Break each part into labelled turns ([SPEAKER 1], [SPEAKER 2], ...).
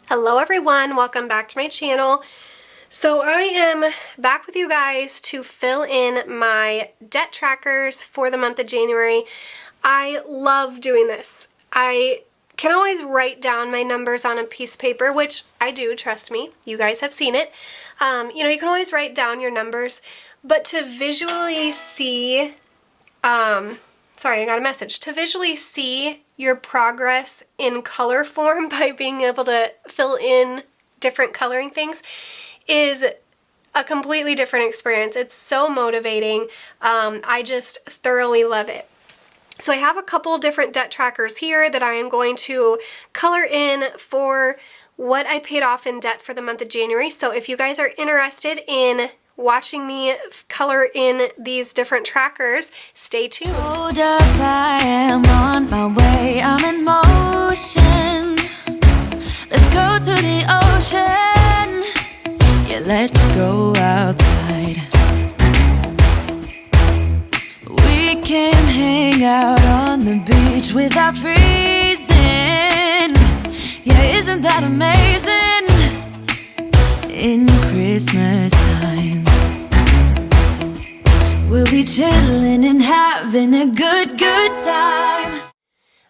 [SPEAKER 1] Hello everyone, welcome back to my channel. So I am back with you guys to fill in my debt trackers for the month of January. I love doing this. I can always write down my numbers on a piece of paper, which I do, trust me, you guys have seen it. You can always write down your numbers, but to visually see, sorry, I got a message. To visually see your progress in color form by being able to fill in different coloring things is a completely different experience. It's so motivating. I just thoroughly love it. So I have a couple different debt trackers here that I am going to color in for what I paid off in debt for the month of January. So if you guys are interested in watching me color in these different trackers, stay tuned.
[SPEAKER 2] Hold up, I am on my way, I'm in motion. Let's go to the ocean. Yeah, let's go outside. We can hang out on the beach without freezing. Yeah, isn't that amazing? In Christmas times, we'll be chilling and having a good time.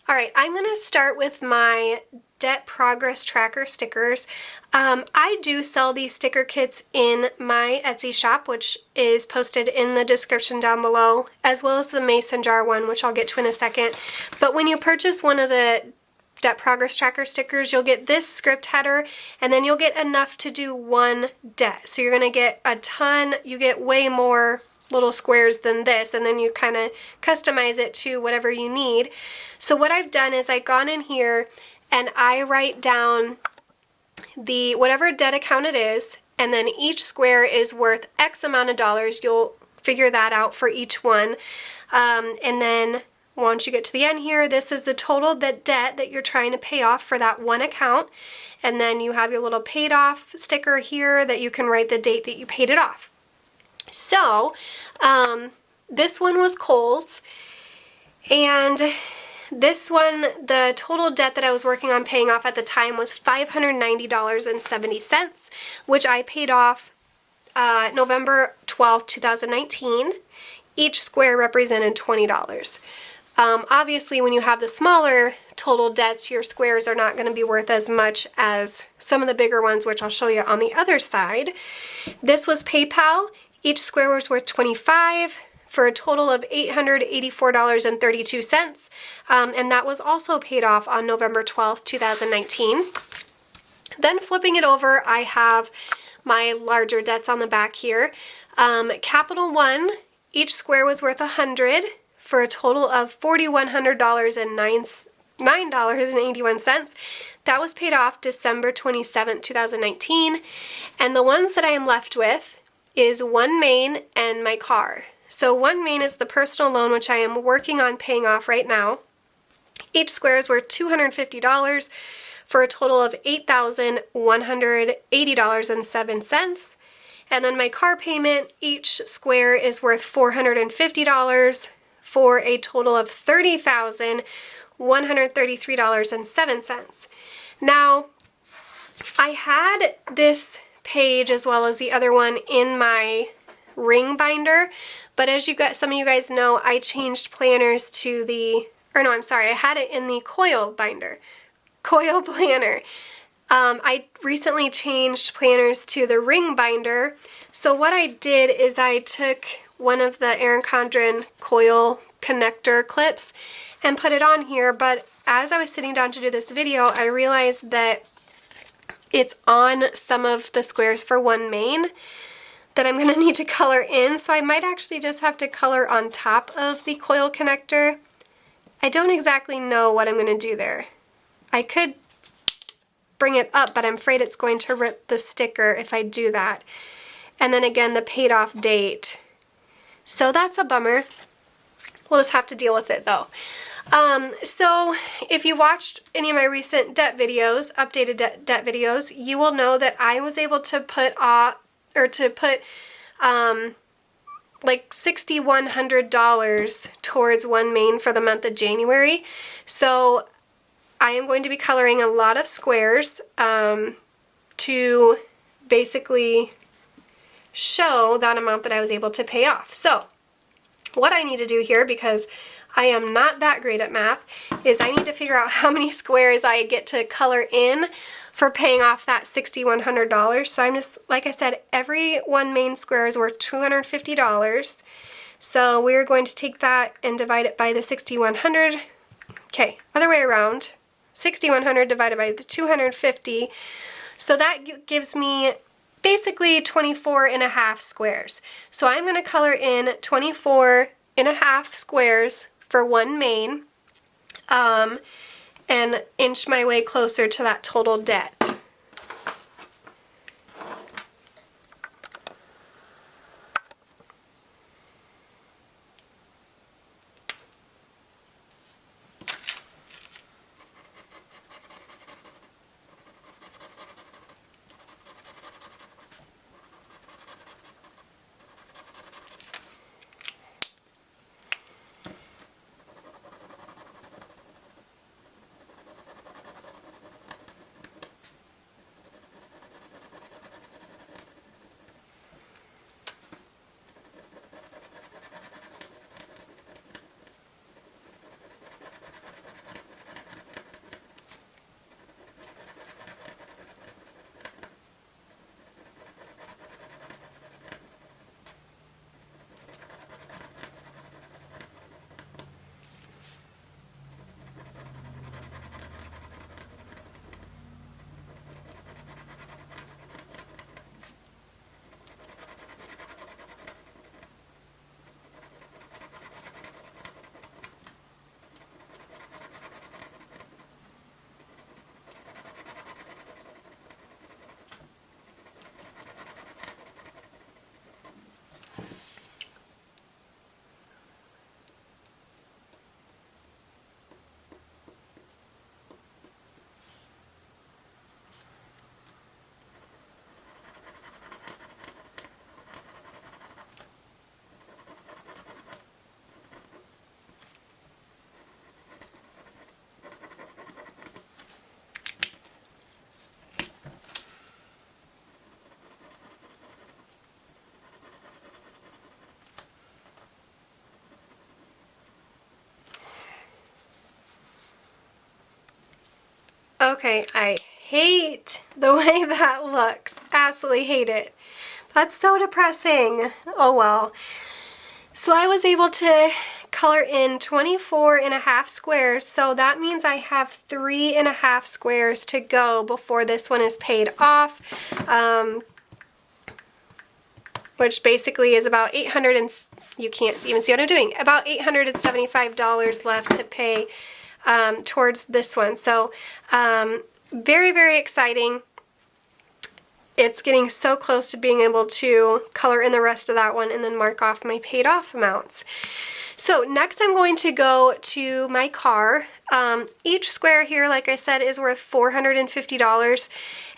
[SPEAKER 1] Alright, I'm going to start with my debt progress tracker stickers. I do sell these sticker kits in my Etsy shop, which is posted in the description down below, as well as the mason jar one, which I'll get to in a second. But when you purchase one of the debt progress tracker stickers, you'll get this script header, and then you'll get enough to do one debt. So you're going to get a ton, you get way more little squares than this, and then you kind of customize it to whatever you need. So what I've done is I've gone in here and I write down the whatever debt account it is, and then each square is worth X amount of dollars. You'll figure that out for each one. And then once you get to the end here, this is the total debt that you're trying to pay off for that one account. And then you have your little paid off sticker here that you can write the date that you paid it off. So, this one was Kohl's, and this one, the total debt that I was working on paying off at the time was $590.70, which I paid off November 12th, 2019. Each square represented $20. Obviously, when you have the smaller total debts, your squares are not going to be worth as much as some of the bigger ones, which I'll show you on the other side. This was PayPal. Each square was worth $25 for a total of $884.32, and that was also paid off on November 12th, 2019. Then flipping it over, I have my larger debts on the back here. Capital One, each square was worth $100 for a total of $4,109.81. That was paid off December 27th, 2019. And the ones that I am left with is One Main and my car. So One Main is the personal loan, which I am working on paying off right now. Each square is worth $250 for a total of $8,180.07. And then my car payment, each square is worth $450 for a total of $30,133.07. Now, I had this page as well as the other one in my ring binder, but as some of you guys know, I changed planners to I had it in the coil planner. I recently changed planners to the ring binder, so what I did is I took one of the Erin Condren coil connector clips and put it on here, but as I was sitting down to do this video, I realized that it's on some of the squares for One Main that I'm going to need to color in, so I might actually just have to color on top of the coil connector. I don't exactly know what I'm going to do there. I could bring it up, but I'm afraid it's going to rip the sticker if I do that. And then again, the paid off date. So that's a bummer. We'll just have to deal with it though. So if you watched any of my recent debt videos, updated debt videos, you will know that I was able to put like $6,100 towards One Main for the month of January. So I am going to be coloring a lot of squares to basically show that amount that I was able to pay off. So what I need to do here, because I am not that great at math, is I need to figure out how many squares I get to color in for paying off that $6,100. So I'm just, like I said, every one main square is worth $250. So we're going to take that and divide it by the 6,100. Okay, other way around. 6,100 divided by the 250. So that gives me basically 24 and a half squares. So I'm going to color in 24 and a half squares for one main, and inch my way closer to that total debt. Okay, I hate the way that looks. Absolutely hate it. That's so depressing. Oh well. So I was able to color in 24 and a half squares, so that means I have 3 and a half squares to go before this one is paid off, which basically is about $800 and you can't even see what I'm doing. About $875 left to pay towards this one. So very, very exciting. It's getting so close to being able to color in the rest of that one and then mark off my paid off amounts. So next I'm going to go to my car. Each square here, like I said, is worth $450.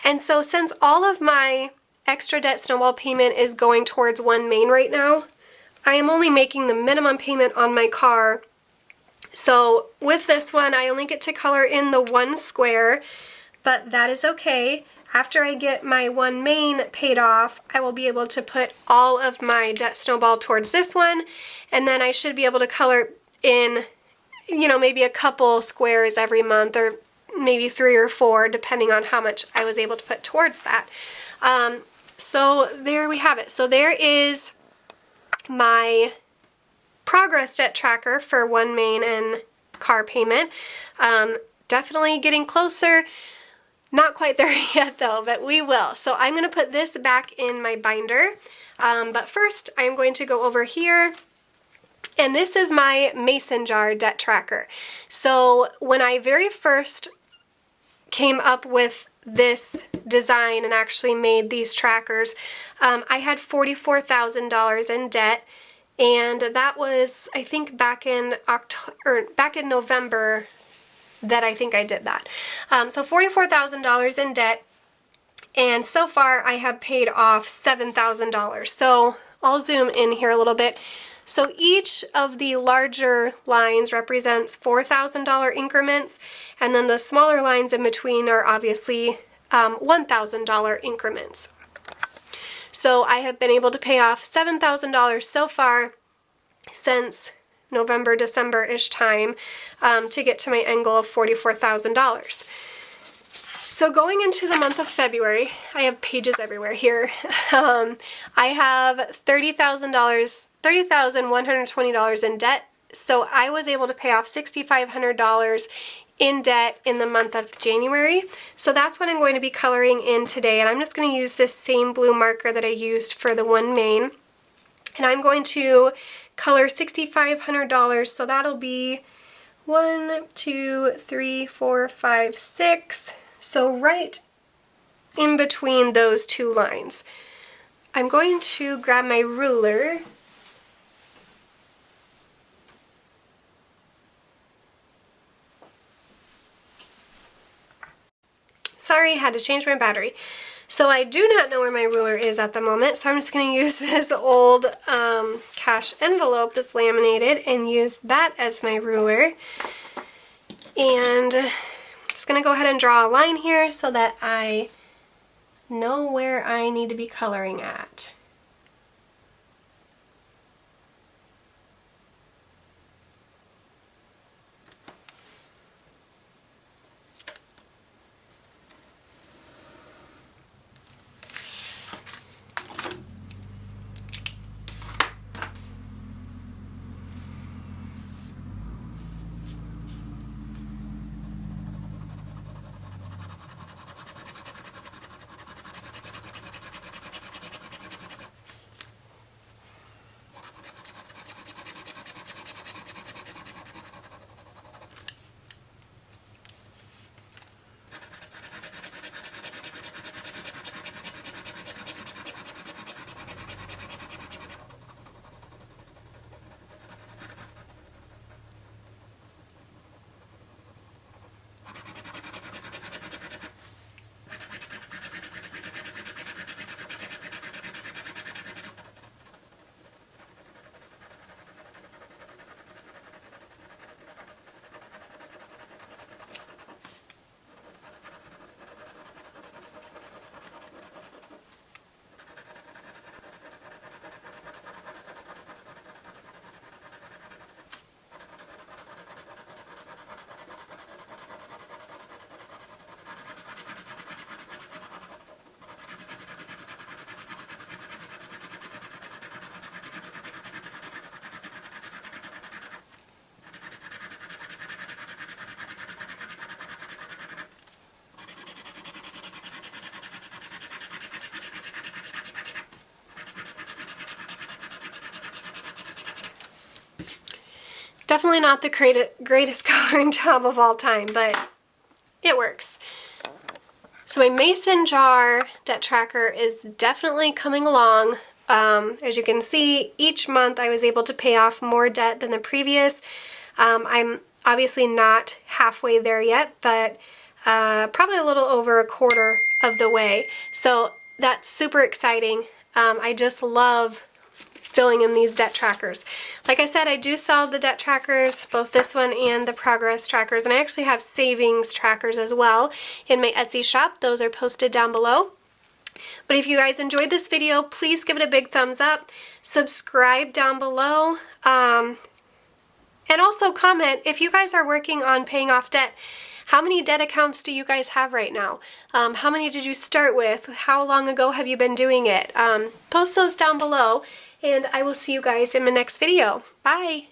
[SPEAKER 1] And so since all of my extra debt snowball payment is going towards one main right now, I am only making the minimum payment on my car. So with this one, I only get to color in the one square, but that is okay. After I get my one main paid off, I will be able to put all of my debt snowball towards this one, and then I should be able to color in, you know, maybe a couple squares every month, or maybe 3 or 4, depending on how much I was able to put towards that. So there we have it. So there is my progress debt tracker for one main and car payment. Definitely getting closer. Not quite there yet though, but we will. So I'm going to put this back in my binder. But first I'm going to go over here, and this is my mason jar debt tracker. So when I very first came up with this design and actually made these trackers, I had $44,000 in debt, and that was, I think, back in November that I think I did that. So $44,000 in debt, and so far I have paid off $7,000. So I'll zoom in here a little bit. So each of the larger lines represents $4,000 increments, and then the smaller lines in between are obviously $1,000 increments. So I have been able to pay off $7,000 so far since November, December-ish time to get to my end goal of $44,000. So going into the month of February, I have pages everywhere here. I have $30,120 in debt. So I was able to pay off $6,500 in debt in the month of January. So that's what I'm going to be coloring in today. And I'm just going to use this same blue marker that I used for the one main. And I'm going to color $6,500. So that'll be 1, 2, 3, 4, 5, 6. So right in between those two lines. I'm going to grab my ruler. Sorry, I had to change my battery. So I do not know where my ruler is at the moment, so I'm just going to use this old cash envelope that's laminated and use that as my ruler. And just going to go ahead and draw a line here so that I know where I need to be coloring at. Definitely not the greatest coloring job of all time, but it works. So my mason jar debt tracker is definitely coming along. As you can see, each month I was able to pay off more debt than the previous. I'm obviously not halfway there yet, but probably a little over a quarter of the way. So that's super exciting. I just love filling in these debt trackers. Like I said, I do sell the debt trackers, both this one and the progress trackers, and I actually have savings trackers as well in my Etsy shop. Those are posted down below. But if you guys enjoyed this video, please give it a big thumbs up, subscribe down below, and also comment if you guys are working on paying off debt. How many debt accounts do you guys have right now? How many did you start with? How long ago have you been doing it? Post those down below, and I will see you guys in my next video. Bye!